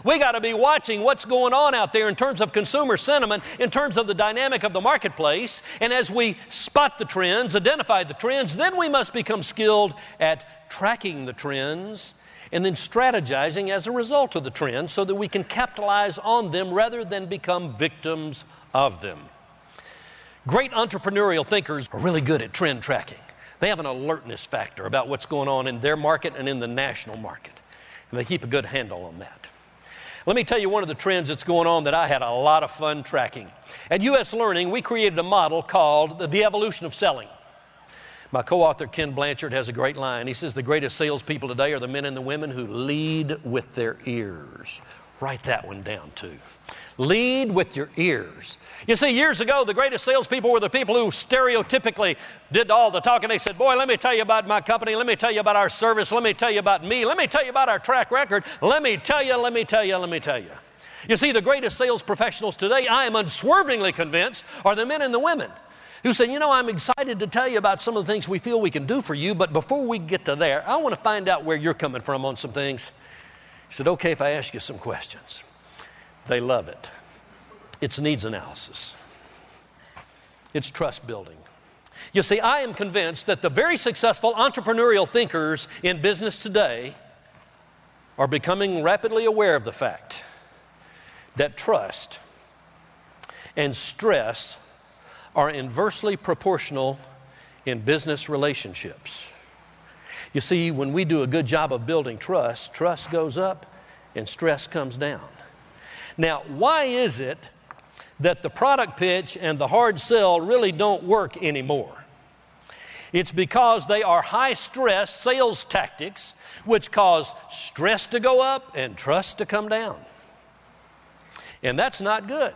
We got to be watching what's going on out there in terms of consumer sentiment, in terms of the dynamic of the marketplace. And as we spot the trends, identify the trends, then we must become skilled at tracking the trends and then strategizing as a result of the trends so that we can capitalize on them rather than become victims of them. Great entrepreneurial thinkers are really good at trend tracking. They have an alertness factor about what's going on in their market and in the national market. And they keep a good handle on that. Let me tell you one of the trends that's going on that I had a lot of fun tracking. At U.S. Learning, we created a model called The Evolution of Selling. My co-author, Ken Blanchard, has a great line. He says, the greatest salespeople today are the men and the women who lead with their ears. Write that one down, too. Lead with your ears. You see, years ago, the greatest salespeople were the people who stereotypically did all the talking. They said, boy, let me tell you about my company. Let me tell you about our service. Let me tell you about me. Let me tell you about our track record. Let me tell you, let me tell you, let me tell you. You see, the greatest sales professionals today, I am unswervingly convinced, are the men and the women who say, you know, I'm excited to tell you about some of the things we feel we can do for you, but before we get to there, I want to find out where you're coming from on some things. He said, okay, if I ask you some questions. They love it. It's needs analysis. It's trust building. You see, I am convinced that the very successful entrepreneurial thinkers in business today are becoming rapidly aware of the fact that trust and stress are inversely proportional in business relationships. You see, when we do a good job of building trust, trust goes up and stress comes down. Now, why is it that the product pitch and the hard sell really don't work anymore? It's because they are high-stress sales tactics which cause stress to go up and trust to come down. And that's not good.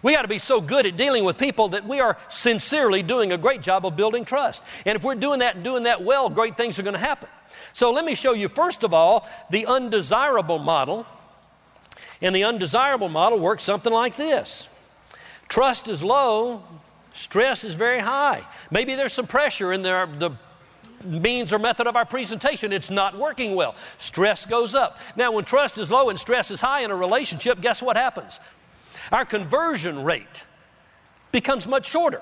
We got to be so good at dealing with people that we are sincerely doing a great job of building trust. And if we're doing that and doing that well, great things are going to happen. So let me show you, first of all, the undesirable model. And the undesirable model works something like this. Trust is low, stress is very high. Maybe there's some pressure in the means or method of our presentation. It's not working well. Stress goes up. Now, when trust is low and stress is high in a relationship, guess what happens? Our conversion rate becomes much shorter.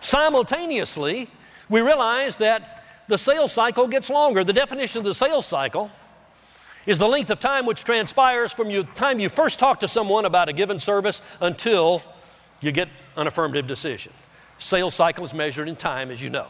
Simultaneously, we realize that the sales cycle gets longer. The definition of the sales cycle is the length of time which transpires from the time you first talk to someone about a given service until you get an affirmative decision. Sales cycle is measured in time, as you know.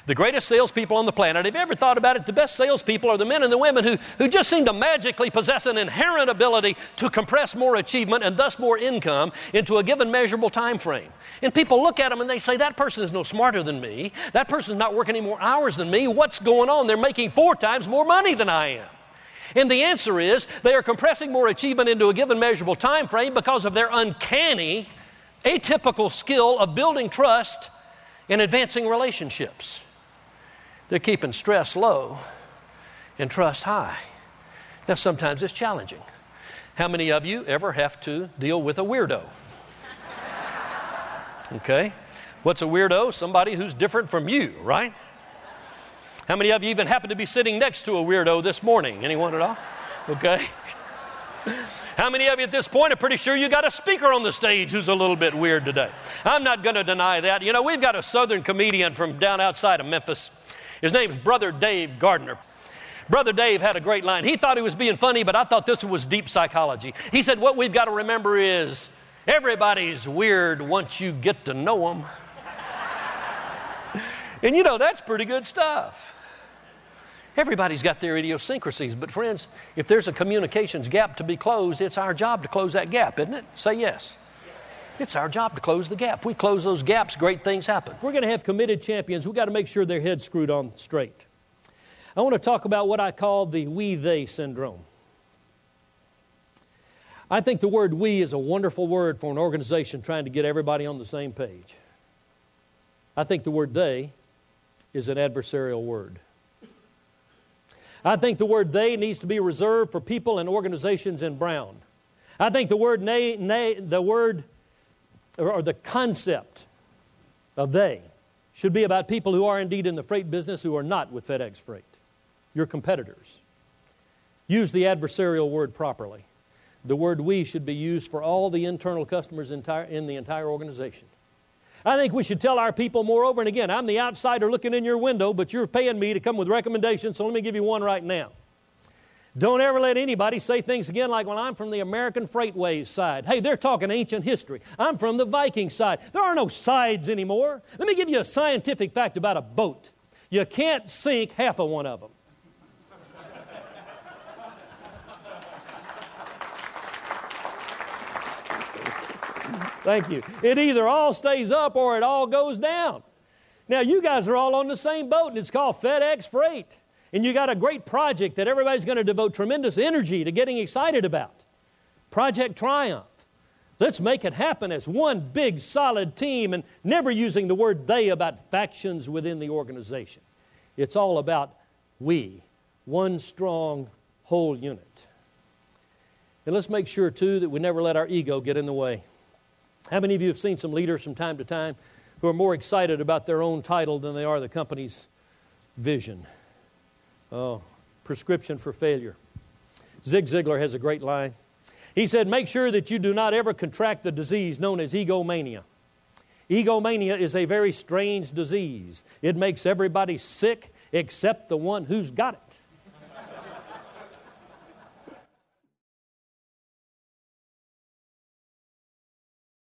The greatest salespeople on the planet, have you ever thought about it? The best salespeople are the men and the women who just seem to magically possess an inherent ability to compress more achievement and thus more income into a given measurable time frame. And people look at them and they say, that person is no smarter than me. That person's not working any more hours than me. What's going on? They're making 4 times more money than I am. And the answer is they are compressing more achievement into a given measurable time frame because of their uncanny, atypical skill of building trust and advancing relationships. They're keeping stress low and trust high. Now, sometimes it's challenging. How many of you ever have to deal with a weirdo? Okay. What's a weirdo? Somebody who's different from you, right? How many of you even happen to be sitting next to a weirdo this morning? Anyone at all? Okay. How many of you at this point are pretty sure you got a speaker on the stage who's a little bit weird today? I'm not going to deny that. You know, we've got a southern comedian from down outside of Memphis. His name is Brother Dave Gardner. Brother Dave had a great line. He thought he was being funny, but I thought this was deep psychology. He said, what we've got to remember is everybody's weird once you get to know them. And you know, that's pretty good stuff. Everybody's got their idiosyncrasies, but friends, if there's a communications gap to be closed, it's our job to close that gap, isn't it? Say yes. It's our job to close the gap. We close those gaps, great things happen. If we're going to have committed champions, we've got to make sure their head's screwed on straight. I want to talk about what I call the we-they syndrome. I think the word we is a wonderful word for an organization trying to get everybody on the same page. I think the word they is an adversarial word. I think the word they needs to be reserved for people and organizations in brown. I think the word the concept of they should be about people who are indeed in the freight business who are not with FedEx Freight, your competitors. use the adversarial word properly. The word we should be used for all the internal customers in the entire organization. I think we should tell our people moreover, and again, I'm the outsider looking in your window, but you're paying me to come with recommendations, so let me give you one right now. Don't ever let anybody say things again like, well, I'm from the American Freightways side. Hey, they're talking ancient history. I'm from the Viking side. There are no sides anymore. Let me give you a scientific fact about a boat. You can't sink half of one of them. Thank you. It either all stays up or it all goes down. Now, you guys are all on the same boat, and it's called FedEx Freight. And you got a great project that everybody's going to devote tremendous energy to getting excited about. Project Triumph. Let's make it happen as one big, solid team, and never using the word they about factions within the organization. It's all about we, one strong whole unit. And let's make sure, too, that we never let our ego get in the way. How many of you have seen some leaders from time to time who are more excited about their own title than they are the company's vision? Oh, prescription for failure. Zig Ziglar has a great line. He said, make sure that you do not ever contract the disease known as egomania. Egomania is a very strange disease. It makes everybody sick except the one who's got it.